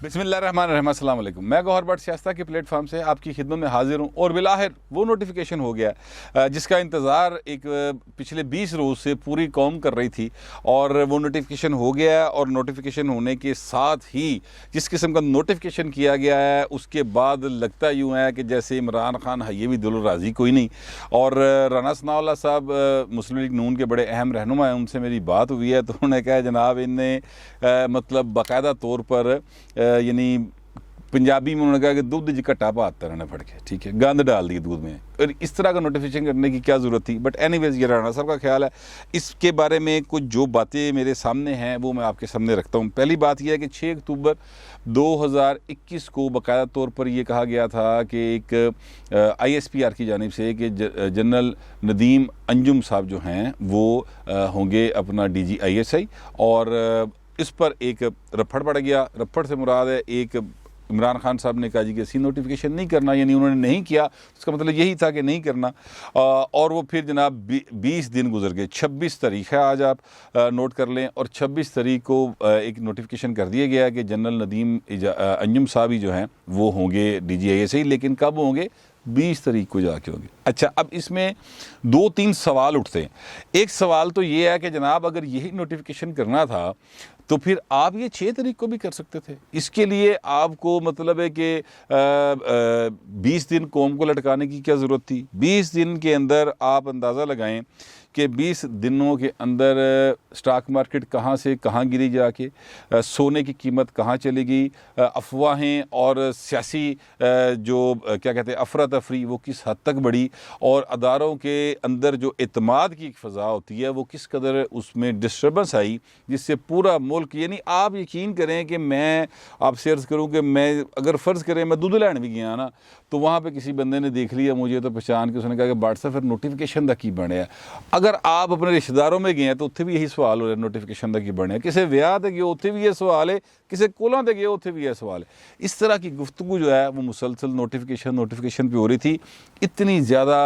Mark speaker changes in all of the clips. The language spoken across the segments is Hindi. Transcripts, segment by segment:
Speaker 1: बिस्मिल्लाहिर्रहमानिर्रहीम, अस्सलाम वालेकुम। मैं गौहर बट शाइस्ता के प्लेटफॉर्म से आपकी खिदमत में हाजिर हूँ और बिलाहिर वो नोटिफिकेशन हो गया जिसका इंतज़ार एक पिछले 20 रोज़ से पूरी कौम कर रही थी और वो नोटिफिकेशन हो गया। और नोटिफिकेशन होने के साथ ही जिस किस्म का नोटिफिकेशन किया गया है उसके बाद लगता यूँ है कि जैसे इमरान खान है ये भी दिल राज़ी कोई नहीं। और राना सनाउल्लाह साहब मुस्लिम लीग नून के बड़े अहम रहनुमा हैं, उनसे मेरी बात हुई है तो उन्होंने कहा जनाब इनने मतलब बाकायदा तौर पर यानी पंजाबी में उन्होंने कहा कि दूध ज घट्टा पाता रहना फट के, ठीक है, गंद डाल दी दूध में। और इस तरह का नोटिफिकेशन करने की क्या ज़रूरत थी। बट एनीवेज ये राणा साहब का ख्याल है। इसके बारे में कुछ जो बातें मेरे सामने हैं वो मैं आपके सामने रखता हूँ। पहली बात यह है कि 6 अक्टूबर 2021 को बाकायदा तौर पर यह कहा गया था कि एक ISPR की जानिब से कि जनरल नदीम अंजुम साहब जो हैं वो होंगे अपना DG ISI। और इस पर एक रफड़ पड़ गया। रफड़ से मुराद है एक इमरान खान साहब ने कहा जी कि ऐसी नोटिफिकेशन नहीं करना, यानी उन्होंने नहीं किया, उसका मतलब यही था कि नहीं करना। और वो फिर जनाब 20 दिन गुजर गए। 26 तारीख है आज, आप नोट कर लें। और 26 तारीख को एक नोटिफिकेशन कर दिया गया कि जनरल नदीम अंजुम साहब ही जो हैं वो होंगे DG ISI, लेकिन कब होंगे? 20 तारीख को जाके होंगे। अच्छा, अब इसमें 2-3 सवाल उठते हैं। एक सवाल तो ये है कि जनाब अगर यही नोटिफिकेशन करना था तो फिर आप ये 6 तारीख को भी कर सकते थे। इसके लिए आपको मतलब है कि 20 दिन कौम को लटकाने की क्या ज़रूरत थी? 20 दिन के अंदर आप अंदाज़ा लगाएं कि 20 दिनों के अंदर स्टॉक मार्केट कहाँ से कहाँ गिरी जाके, सोने की कीमत कहाँ चली गई, अफवाहें और सियासी जो क्या कहते हैं अफरा तफरी वो किस हद तक बढ़ी, और अदारों के अंदर जो एतमाद की एक फ़ज़ा होती है वो किस कदर उसमें डिस्टर्बेंस आई, जिससे पूरा मुल्क, यानी आप यकीन करें कि मैं आपसे अर्ज़ करूँ कि मैं अगर फ़र्ज़ करें मैं दूध लैन भी गया ना तो वहाँ पे किसी बंदे ने देख लिया मुझे तो पहचान के, उसने कहा कि व्हाट्सएप फिर नोटिफिकेशन दा की बने। अगर आप अपने रिश्तेदारों में गए हैं तो उत्थे भी यही सवाल हो रहा है नोटिफिकेशन दा की बने। किसी ब्याह ते गए उत्थे भी ये सवाल है, किसी कोलों ते गए उत्थे भी यह सवाल है। इस तरह की गुफ्तगू जो है वो मुसलसल नोटिफिकेशन पे हो रही थी। इतनी ज़्यादा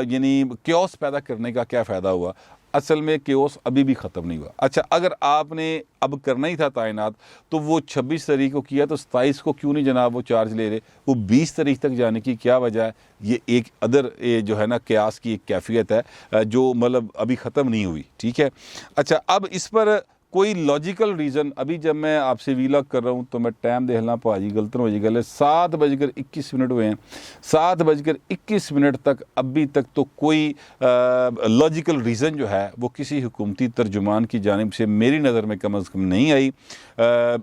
Speaker 1: यानी क्योस पैदा करने का क्या फ़ायदा हुआ? असल में क्योस अभी भी ख़त्म नहीं हुआ। अच्छा, अगर आपने अब करना ही था तैनात तो वो 26 तारीख को किया तो 27 को क्यों नहीं जनाब वो चार्ज ले रहे? वो 20 तारीख तक जाने की क्या वजह है? ये एक अदर जो है ना क्यास की एक कैफियत है जो मतलब अभी ख़त्म नहीं हुई, ठीक है। अच्छा, अब इस पर कोई लॉजिकल रीज़न, अभी जब मैं आपसे वीलॉग कर रहा हूँ तो मैं टाइम देख ला भाजी गलतन हो गल 7:21 हुए हैं। 7:21 तक अभी तक तो कोई लॉजिकल रीज़न जो है वो किसी हुकूमती तर्जुमान की जानिब से मेरी नज़र में कम अज़ कम नहीं आई।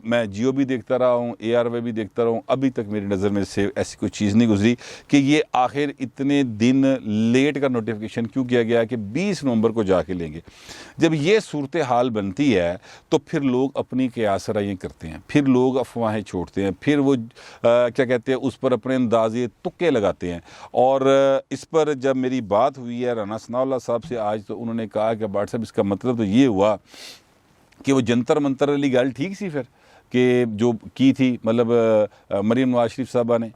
Speaker 1: मैं जियो भी देखता रहा हूँ, ARY भी देखता रहा हूँ, अभी तक मेरी नज़र में से ऐसी कोई चीज़ नहीं गुजरी कि ये आखिर इतने दिन लेट का नोटिफिकेशन क्यों किया गया कि 20 नवंबर को जाके लेंगे। जब ये सूरत हाल बनती है तो फिर लोग अपनी क़यासराइयाँ करते हैं, फिर लोग अफवाहें छोड़ते हैं, फिर वो क्या कहते हैं उस पर अपने अंदाज़े तुक्के लगाते हैं। और इस पर जब मेरी बात हुई है राना सनाउल्लाह साहब से आज, तो उन्होंने कहा कि भाट साहब इसका मतलब तो ये हुआ कि वो जंतर मंतर वाली गल ठीक सी फिर कि जो की थी मतलब मरीम नवाज शरीफ साहबा ने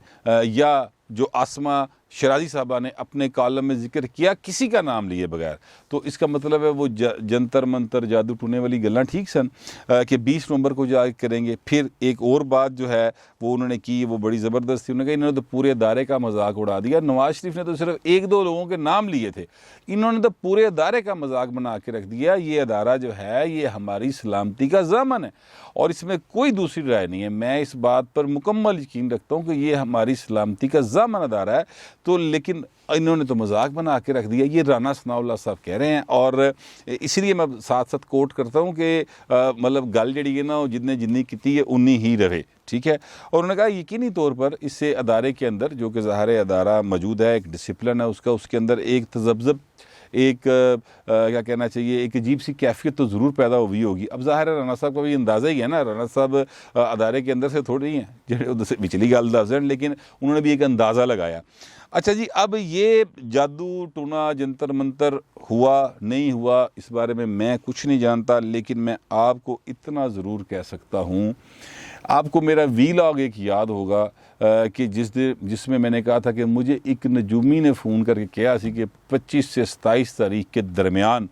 Speaker 1: या जो आसमा शराजी साहबा ने अपने कॉलम में जिक्र किया किसी का नाम लिए बगैर, तो इसका मतलब है वो जंतर मंतर जादू टूने वाली गल्लां ठीक सन कि 20 नवंबर को जा करेंगे। फिर एक और बात जो है वो उन्होंने की वो बड़ी ज़बरदस्त थी। उन्होंने कहा इन्होंने तो पूरे अदारे का मजाक उड़ा दिया। नवाज शरीफ ने तो सिर्फ 1-2 लोगों के नाम लिए थे, इन्होंने तो पूरे अदारे का मजाक बना के रख दिया। ये अदारा जो है ये हमारी सलामती का ज़ामन है और इसमें कोई दूसरी राय नहीं है। मैं इस बात पर मुकम्मल यकीन रखता हूँ कि ये हमारी सलामती का ज़ामन अदारा है। तो लेकिन इन्होंने तो मजाक बना के रख दिया, ये राना सनाउल्लाह साहब कह रहे हैं। और इसीलिए मैं साथ साथ कोट करता हूँ कि मतलब गल जड़ी है ना जितने जिन्नी की है उन्नी ही रहे, ठीक है। और उन्होंने कहा यकीनी तौर पर इससे अदारे के अंदर जो कि ज़ाहिर अदारा मौजूद है, एक डिसिप्लिन है उसका, उसके अंदर एक तजब्ज़ब, एक क्या कहना चाहिए, एक अजीब सी कैफियत तो ज़रूर पैदा हुई होगी। अब ज़ाहिर है राना साहब का भी अंदाज़ा ही है ना, राना साहब अदारे के अंदर से थोड़ी हैं जो पिछली गल दस दें, लेकिन उन्होंने भी एक अंदाज़ा लगाया। अच्छा जी, अब ये जादू टूना जंतर मंतर हुआ नहीं हुआ इस बारे में मैं कुछ नहीं जानता, लेकिन मैं आपको इतना ज़रूर कह सकता हूँ, आपको मेरा वीलॉग एक याद होगा कि जिसमें मैंने कहा था कि मुझे एक नजूमी ने फ़ोन करके कहा सी कि 25 से 27 तारीख के दरमियान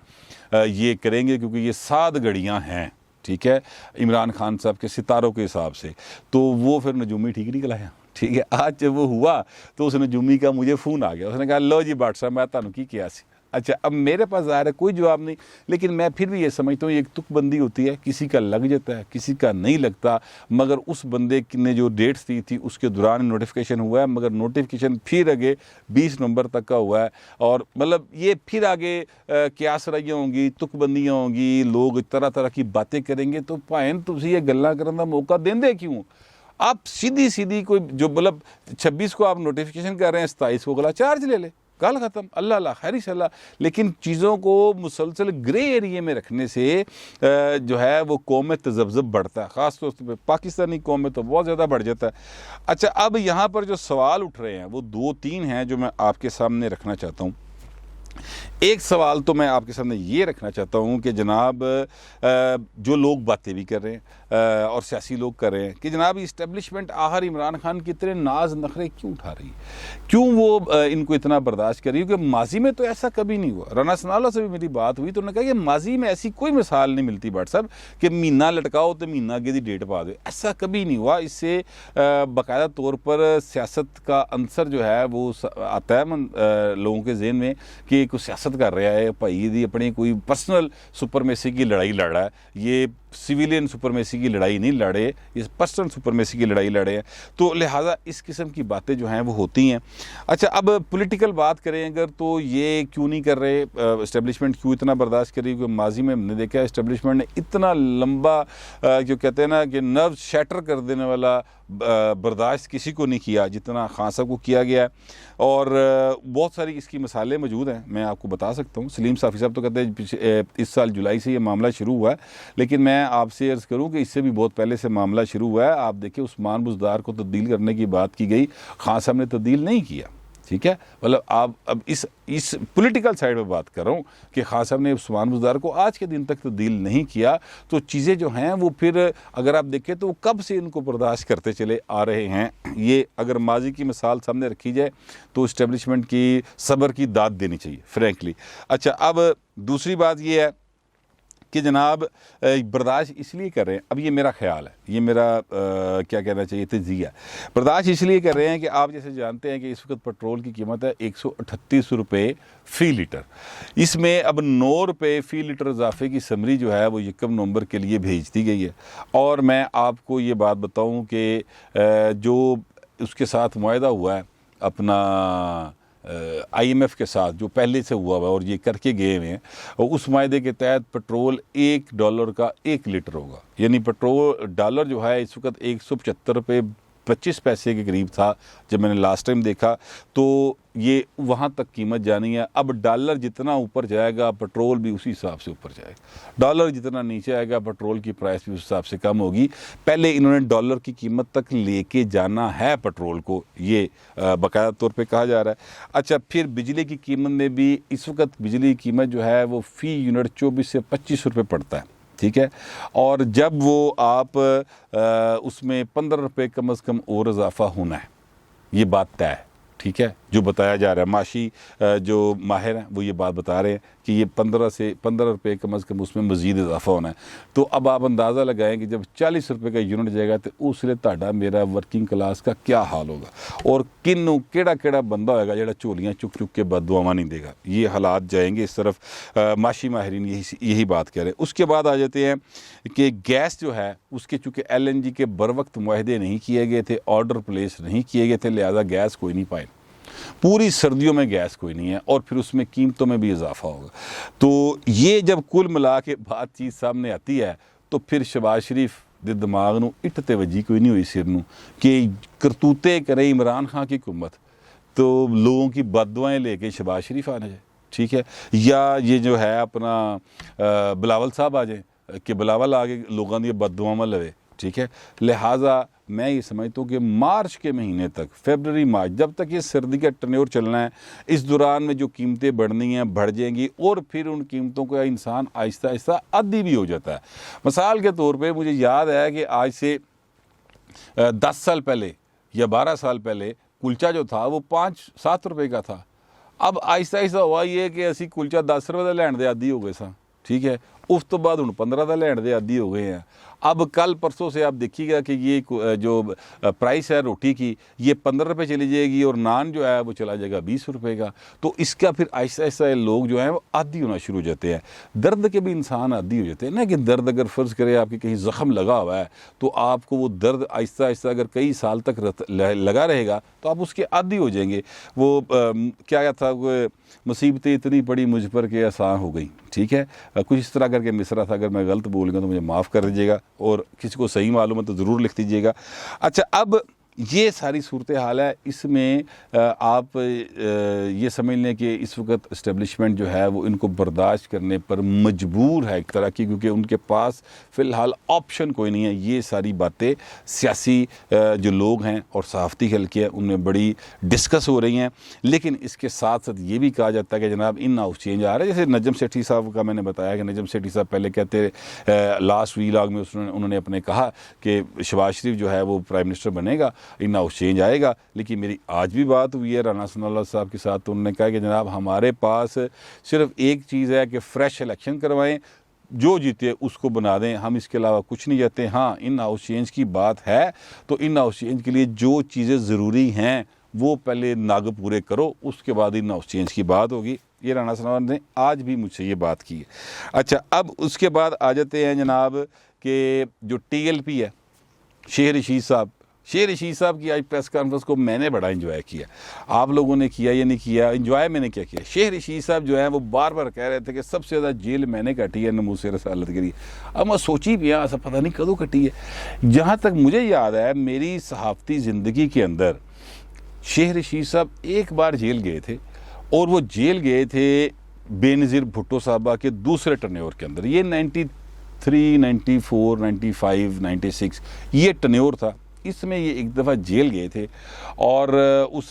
Speaker 1: ये करेंगे क्योंकि ये 7 घड़ियाँ हैं, ठीक है, इमरान खान साहब के सितारों के हिसाब से, तो वो फिर नजूमी ठीक निकल आया। ठीक है, आज जब वो हुआ तो उस नजूमी का मुझे फ़ोन आ गया, उसने कहा लो जी भट्ट साहब मैं तुहानू की किया सी। अच्छा, अब मेरे पास ज़ाहिर है कोई जवाब नहीं, लेकिन मैं फिर भी ये समझता हूँ एक तुकबंदी होती है, किसी का लग जाता है किसी का नहीं लगता। मगर उस बंदे ने जो डेट्स दी थी उसके दौरान नोटिफिकेशन हुआ है, मगर नोटिफिकेशन फिर आगे 20 नवंबर तक का हुआ है। और मतलब ये फिर आगे क्या सराइयाँ होंगी, तुकबंदियाँ होंगी, लोग तरह तरह की बातें करेंगे। तो भाएं तुसी ये गल्लां करन दा मौका देंदे क्यों? आप सीधी सीधी कोई जो मतलब 26 को आप नोटिफिकेशन कर रहे हैं, 27 को अगला चार्ज ले ले, गल ख़त्म, अल्लाह अल्लाह खैर इंशाल्लाह। लेकिन चीज़ों को मुसलसल ग्रे एरिए में रखने से जो है वो कौम में तजब्ज़ब बढ़ता है, ख़ास तौर पर पाकिस्तानी कौम में तो बहुत ज़्यादा बढ़ जाता है। अच्छा, अब यहाँ पर जो सवाल उठ रहे हैं वो 2-3 हैं जो मैं आपके सामने रखना चाहता हूँ। एक सवाल तो मैं आपके सामने ये रखना चाहता हूँ कि जनाब जो लोग बातें भी कर रहे हैं और सियासी लोग कर रहे हैं कि जनाब इस्टेब्लिशमेंट आखिर इमरान खान की इतने नाज नखरे क्यों उठा रही है, क्यों वो इनको इतना बर्दाश्त कर रही है? क्योंकि माजी में तो ऐसा कभी नहीं हुआ। राना सनाउल्लाह से भी मेरी बात हुई तो उन्होंने कहा कि माजी में ऐसी कोई मिसाल नहीं मिलती भट्ट साहब कि महीना लटकाओ तो महीना आगे की डेट पा दो, ऐसा कभी नहीं हुआ। इससे बाकायदा तौर पर सियासत का अंसर जो है वो आता है लोगों के जहन में कि कोई सियासत कर रहा है भाई, यदि अपनी कोई पर्सनल सुपरमेसी की लड़ाई लड़ रहा है, ये सिविलियन सुपरमेसी की लड़ाई नहीं लड़े, ये पर्सनल सुपरमेसी की लड़ाई लड़े हैं। तो लिहाजा इस किस्म की बातें जो हैं वो होती हैं। अच्छा, अब पॉलिटिकल बात करें अगर तो ये क्यों नहीं कर रहे, इस्टेब्लिशमेंट क्यों इतना बर्दाश्त कर रही है? क्योंकि माजी में हमने देखा है इस्टेब्लिशमेंट ने इतना लंबा जो कहते हैं ना कि नर्व शैटर कर देने वाला बर्दाश्त किसी को नहीं किया जितना खान साहब को किया गया है। और बहुत सारी इसकी मिसालें मौजूद हैं, मैं आपको बता सकता हूँ। सलीम साफ़ी साहब तो कहते हैं इस साल जुलाई से ये मामला शुरू हुआ है, लेकिन मैं आपसे अर्ज़ करूँ कि इससे भी बहुत पहले से मामला शुरू हुआ है। आप देखिए उस्मान बुज़दार को तब्दील करने की बात की गई, खान साहब ने तब्दील नहीं किया। ठीक है, मतलब आप अब इस पॉलिटिकल साइड में बात कर रहा हूँ कि खान साहब ने उस्मान बुज़दार को आज के दिन तक तब्दील नहीं किया। तो चीज़ें जो हैं वो फिर अगर आप देखें तो कब से इनको बर्दाश्त करते चले आ रहे हैं। ये अगर माजी की मिसाल सामने रखी जाए तो इस्टेब्लिशमेंट की सब्र की दाद देनी चाहिए फ्रैंकली। अच्छा, अब दूसरी बात ये है कि जनाब बर्दाश्त इसलिए कर रहे हैं, अब ये मेरा ख्याल है, ये मेरा क्या कहना चाहिए तजिया, बर्दाश्त इसलिए कर रहे हैं कि आप जैसे जानते हैं कि इस वक्त पेट्रोल की कीमत है 138 रुपये फ़ी लीटर। इसमें अब 9 रुपये फ़ी लीटर इजाफे की समरी जो है वो 1 नवंबर के लिए भेज दी गई है। और मैं आपको ये बात बताऊँ कि जो उसके साथ मुआहदा हुआ है अपना IMF के साथ जो पहले से हुआ हुआ और ये करके गए हुए हैं, और उस मायदे के तहत पेट्रोल $1 का 1 लीटर होगा। यानी पेट्रोल डॉलर जो है इस वक्त 175 रुपये 25 पैसे के करीब था जब मैंने लास्ट टाइम देखा। तो ये वहाँ तक कीमत जानी है। अब डॉलर जितना ऊपर जाएगा पेट्रोल भी उसी हिसाब से ऊपर जाएगा, डॉलर जितना नीचे आएगा पेट्रोल की प्राइस भी उस हिसाब से कम होगी। पहले इन्होंने डॉलर की कीमत तक लेके जाना है पेट्रोल को, ये बाकायदा तौर पे कहा जा रहा है। अच्छा, फिर बिजली की कीमत में भी इस वक्त बिजली की कीमत जो है वो फ़ी यूनिट 24 से 25 रुपये पड़ता है। ठीक है, और जब वो आप उसमें 15 रुपये कम अज़ कम और इजाफा होना है, ये बात तय है। ठीक है, जो बताया जा रहा है माशी जो माहिर हैं वो ये बात बता रहे हैं कि ये 15 रुपये कम अज़ कम उसमें मज़ीद इजाफा होना है। तो अब आप अंदाज़ा लगाएं कि जब 40 रुपये का यूनिट जाएगा तो उससे ताड़ा मेरा वर्किंग क्लास का क्या हाल होगा, और किन्नू केड़ा बंदा होगा जो झोलियाँ चुक चुक के बददुआवां नहीं देगा। ये हालात जाएंगे इस तरफ। माशी माहिरीन यही बात कह रहे हैं। उसके बाद आ जाते हैं कि गैस जो है उसके चूँकि LNG के बर वक्त मुआहदे नहीं किए गए थे, ऑर्डर प्लेस नहीं किए गए थे, लिहाजा गैस कोई नहीं पाए। पूरी सर्दियों में गैस कोई नहीं है और फिर उसमें कीमतों में भी इजाफा होगा। तो ये जब कुल मिला के बातचीत सामने आती है तो फिर शहबाज शरीफ दे दिमाग नूं इट ते वजी कोई नहीं हुई सिर नूं कि करतूते करे इमरान खान की हुकूमत तो लोगों की बददुआएं लेके शहबाज शरीफ आ जाए। ठीक है, या ये जो है अपना बिलावल साहब आ जाए कि बिलावल आगे लोगों की बददुआवां लवे। ठीक है, लिहाजा मैं ये समझता हूँ कि मार्च के महीने तक, फरवरी मार्च, जब तक ये सर्दी का टर्न्योर चलना है, इस दौरान में जो कीमतें बढ़नी हैं बढ़ जाएंगी और फिर उन कीमतों का इंसान आहिस्ता आहिस्ता आदी भी हो जाता है। मिसाल के तौर पे मुझे याद है कि आज से 10 साल पहले या 12 साल पहले कुलचा जो था वो 5-7 रुपये का था। अब आहिस्ता आहिस्ता हुआ ये कि असी कुलचा 10 रुपये का लैण दे आदी हो गए सा। ठीक है। उस तो बाद हूँ 15 का लैंड के आदी हो गए हैं। अब कल परसों से आप देखिएगा कि ये जो प्राइस है रोटी की, ये 15 रुपये चली जाएगी और नान जो है वो चला जाएगा 20 रुपये का। तो इसका फिर आहिस्ता आहिस्ता लोग जो हैं वो आदी होना शुरू हो जाते हैं। दर्द के भी इंसान आदी हो जाते हैं ना, कि दर्द अगर फ़र्ज़ करे आपके कहीं ज़ख़म लगा हुआ है तो आपको वो दर्द आहिस्ता आहिस्ता अगर कई साल तक लगा रहेगा तो आप उसके आदी हो जाएंगे। वो क्या था, मुसीबतें इतनी पड़ी मुझ पर कि आसान हो गई, ठीक है, कुछ इस तरह करके मिसरा था। अगर मैं गलत बोल गया तो मुझे माफ़ कर दीजिएगा, और किसी को सही मालूम है तो ज़रूर लिख दीजिएगा। अच्छा, अब ये सारी सूरत हाल है। इसमें आप ये समझ लें कि इस वक्त इस्टेब्लिशमेंट जो है वो इनको बर्दाश्त करने पर मजबूर है एक तरह की, क्योंकि उनके पास फ़िलहाल ऑप्शन कोई नहीं है। ये सारी बातें सियासी जो लोग हैं और सहाफ़ती हल्के हैं उनमें बड़ी डिस्कस हो रही हैं। लेकिन इसके साथ साथ ये भी कहा जाता है कि जनाब इन हाउस चेंज आ रहा है। जैसे नजम सेठी साहब का मैंने बताया कि नजम सेठी साहब पहले कहते लास्ट वीलॉग में उन्होंने अपने कहा कि शहबाज शरीफ जो है वो प्राइम मिनिस्टर बनेगा, इन हाउस चेंज आएगा। लेकिन मेरी आज भी बात हुई है राना सनाउल्लाह साहब के साथ, तो उन्होंने कहा कि जनाब हमारे पास सिर्फ एक चीज़ है कि फ़्रेश इलेक्शन करवाएं, जो जीते उसको बना दें, हम इसके अलावा कुछ नहीं चाहते। हाँ, इन हाउस चेंज की बात है तो इन हाउस चेंज के लिए जो चीज़ें ज़रूरी हैं वो पहले नाग पूरे करो, उसके बाद इन हाउस चेंज की बात होगी। ये राना सनाउल्लाह ने आज भी मुझसे ये बात की है। अच्छा, अब उसके बाद आ जाते हैं जनाब कि जो TLP है, शेर रशीद साहब की आज प्रेस कॉन्फ्रेंस को मैंने बड़ा एंजॉय किया। आप लोगों ने किया या नहीं किया? एंजॉय मैंने क्या किया, शेर रशीद साहब जो है वो बार बार कह रहे थे कि सबसे ज़्यादा जेल मैंने कटी है नमूसे रसालत के लिए। अब मैं सोची भी ऐसा पता नहीं कदों कटी है। जहाँ तक मुझे याद है मेरी सहाफ़ती ज़िंदगी के अंदर शेर रशीद साहब एक बार जेल गए थे, और वो जेल गए थे बेनज़ीर भुट्टो साहबा के दूसरे टर्न्योर के अंदर। ये 93, 94, 95, 96 ये टर्न्योर था। इसमें ये एक दफ़ा जेल गए थे और उस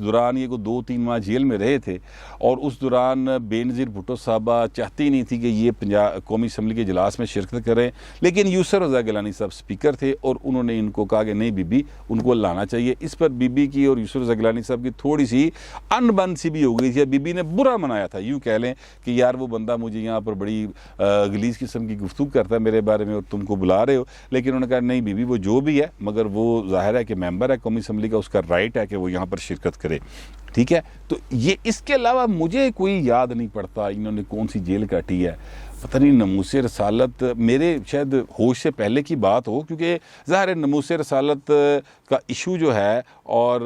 Speaker 1: दौरान ये को 2-3 माह जेल में रहे थे। और उस दौरान बेनज़ीर भुट्टो साहबा चाहती नहीं थी कि ये पंजाब कौमी असम्बली के इजलास में शिरकत करें, लेकिन यूसुफ रज़ा गिलानी साहब स्पीकर थे और उन्होंने इनको कहा कि नहीं बीबी, उनको लाना चाहिए। इस पर बीबी की और यूसुफ रज़ा गिलानी साहब की थोड़ी सी अनबन सी भी हो गई थी। बीबी ने बुरा मनाया था, यूँ कह लें कि यार वो बंदा मुझे यहाँ पर बड़ी गलीज़ किस्म की गुफ्तगू करता है मेरे बारे में और तुमको बुला रहे हो। लेकिन उन्होंने कहा नहीं बीबी, वो जो भी है, मगर वो ज़ाहिर है कि मेंबर है कौमी असम्बली का, उसका राइट है कि वो यहाँ पर शिरकत करे, ठीक है। तो ये इसके अलावा मुझे कोई याद नहीं पड़ता इन्होंने कौन सी जेल काटी है। पता नहीं, नमूसे रसालत मेरे शायद होश से पहले की बात हो, क्योंकि ज़ाहिर है नमूसे रसालत का इशू जो है और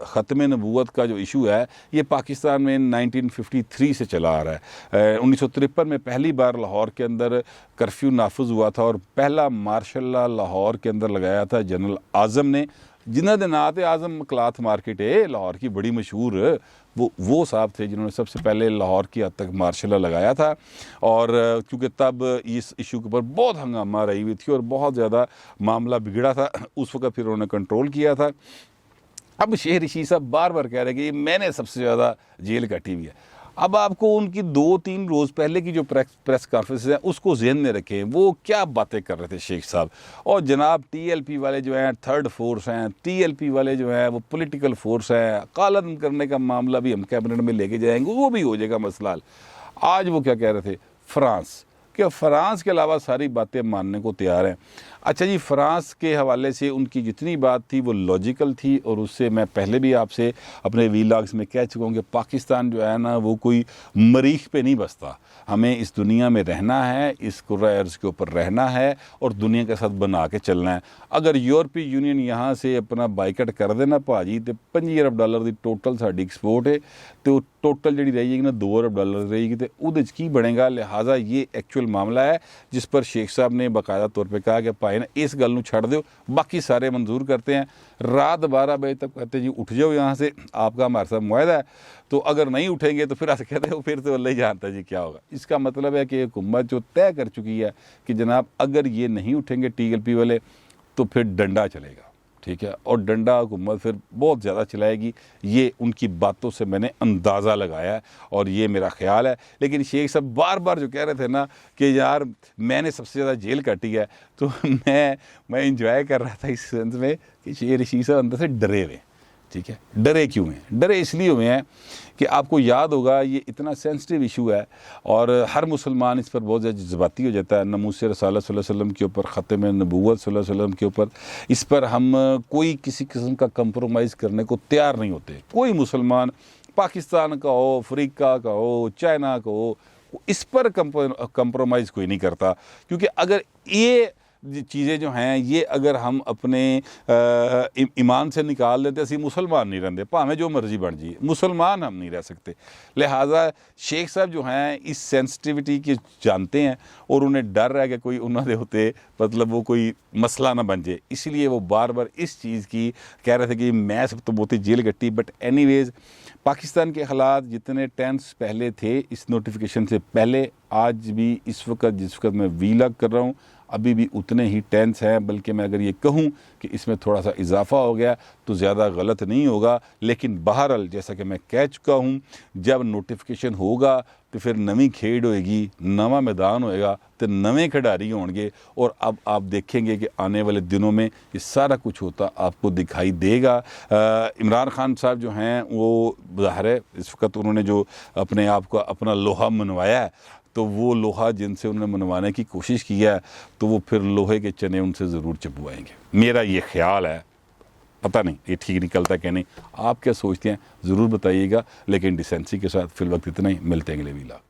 Speaker 1: ख़त्म नबूवत का जो इशू है ये पाकिस्तान में 1953 से चला आ रहा है। 1953 में पहली बार लाहौर के अंदर कर्फ्यू नाफिज हुआ था और पहला मार्शल लॉ लाहौर के अंदर लगाया था जनरल आज़म ने, जिन्हों के नाम से आज़म क्लाथ मार्केट है लाहौर की बड़ी मशहूर, वो साहब थे जिन्होंने सबसे पहले लाहौर की हद तक मार्शल लॉ लगाया था। और क्योंकि तब इस इशू के ऊपर बहुत हंगामा रही हुई थी और बहुत ज़्यादा मामला बिगड़ा था, उस वक्त फिर उन्होंने कंट्रोल किया था। अब शेर रशीद साहब बार बार कह रहे हैं कि मैंने सबसे ज़्यादा जेल काटी हुई है। अब आपको उनकी 2-3 रोज़ पहले की जो प्रेस कॉन्फ्रेंस है उसको ज़हन में रखें, वो क्या बातें कर रहे थे शेख साहब। और जनाब TLP वाले जो हैं थर्ड फोर्स हैं, TLP वाले जो हैं वो पॉलिटिकल फोर्स हैं, कालादम करने का मामला भी हम कैबिनेट में लेके जाएंगे, वो भी हो जाएगा मसला। आज वो क्या कह रहे थे, फ्रांस के अलावा सारी बातें मानने को तैयार हैं। अच्छा जी, फ़्रांस के हवाले से उनकी जितनी बात थी वो लॉजिकल थी, और उससे मैं पहले भी आपसे अपने वीलॉग्स में कह चुका हूँ कि पाकिस्तान जो है ना वो कोई मरीख पे नहीं बसता। हमें इस दुनिया में रहना है, इस कुर्रा अर्ज़ के ऊपर रहना है और दुनिया के साथ बना के चलना है। अगर यूरोपीय यूनियन यहाँ से अपना बाइकआउट कर देना भाजी, तो $25 अरब की टोटल साड़ी एक्सपोर्ट है, तो टोटल जी रहेगी ना $2 अरब रहेगी, तो वो की बनेगा। लिहाजा ये एक्चुअल मामला है जिस पर शेख साहब ने बाकायदा तौर पर कहा कि भाई ना इस गल नूं छड़ दो, बाकी सारे मंजूर करते हैं। रात 12 बजे तक कहते जी उठ जाओ यहाँ से, आपका हमारे साथ मुआहदा है। तो अगर नहीं उठेंगे तो फिर ऐसे कहते हो फिर तो अल्लाह ही जानता है जी क्या होगा। इसका मतलब है कि हुकूमत जो तय कर चुकी है कि जनाब अगर ये नहीं उठेंगे TLP वाले तो फिर डंडा चलेगा, ठीक है, और डंडा हुकूमत फिर बहुत ज़्यादा चलाएगी। ये उनकी बातों से मैंने अंदाज़ा लगाया है और ये मेरा ख्याल है। लेकिन शेख साहब बार बार जो कह रहे थे ना कि यार मैंने सबसे ज़्यादा जेल काटी है, तो मैं इंजॉय कर रहा था इस सेंस में कि शेर रशीद साहब अंदर से डरे हुए, ठीक है, डरे क्यों हैं? डरे इसलिए हुए हैं कि आपको याद होगा ये इतना सेंसिटिव इशू है और हर मुसलमान इस पर बहुत ज़्यादा जज्बाती हो जाता है। नमूस रसूलुल्लाह सल्लल्लाहु अलैहि वसल्लम के ऊपर, ख़ातम नबूवत सल्लल्लाहु अलैहि वसल्लम के ऊपर, इस पर हम कोई किसी किस्म का कंप्रोमाइज़ करने को तैयार नहीं होते। कोई मुसलमान पाकिस्तान का हो, अफ्रीका का हो, चाइना का हो, इस पर कंप्रोमाइज़ कोई नहीं करता, क्योंकि अगर ये चीज़ें जो हैं ये अगर हम अपने ईमान से निकाल देते, असी मुसलमान नहीं रहते, भावें जो मर्जी बन जाइए, मुसलमान हम नहीं रह सकते। लिहाजा शेख साहब जो हैं इस सेंसिटिविटी के जानते हैं और उन्हें डर है कि कोई उन्होंने होते मतलब वो कोई मसला ना बन जाए, इसलिए वो बार बार इस चीज़ की कह रहे थे कि मैं सब तो बहुत ही जेल कट्टी। बट एनीवेज़ पाकिस्तान के हालात जितने टेंस पहले थे इस नोटिफिकेशन से पहले, आज भी इस वक्त जिस वक्त मैं वीलॉग कर रहा हूँ अभी भी उतने ही टेंस हैं, बल्कि मैं अगर ये कहूँ कि इसमें थोड़ा सा इजाफा हो गया तो ज़्यादा गलत नहीं होगा। लेकिन बहरहाल जैसा कि मैं कह चुका हूँ, जब नोटिफिकेशन होगा तो फिर नवी खेड होएगी, नवा मैदान होएगा, तो नवे खिडारी होंगे और अब आप देखेंगे कि आने वाले दिनों में ये सारा कुछ होता आपको दिखाई देगा। इमरान खान साहब जो हैं वो ज़ाहिर है इस वक्त उन्होंने जो अपने आप को अपना लोहा मनवाया है, तो वो लोहा जिनसे उन्होंने मनवाने की कोशिश की है तो वो फिर लोहे के चने उनसे ज़रूर चबवाएंगे, मेरा ये ख्याल है। पता नहीं ये ठीक निकलता है कि नहीं, आप क्या सोचते हैं ज़रूर बताइएगा। लेकिन डिसेंसी के साथ फिल वक्त इतना ही, मिलते हैं अगले वीलॉग।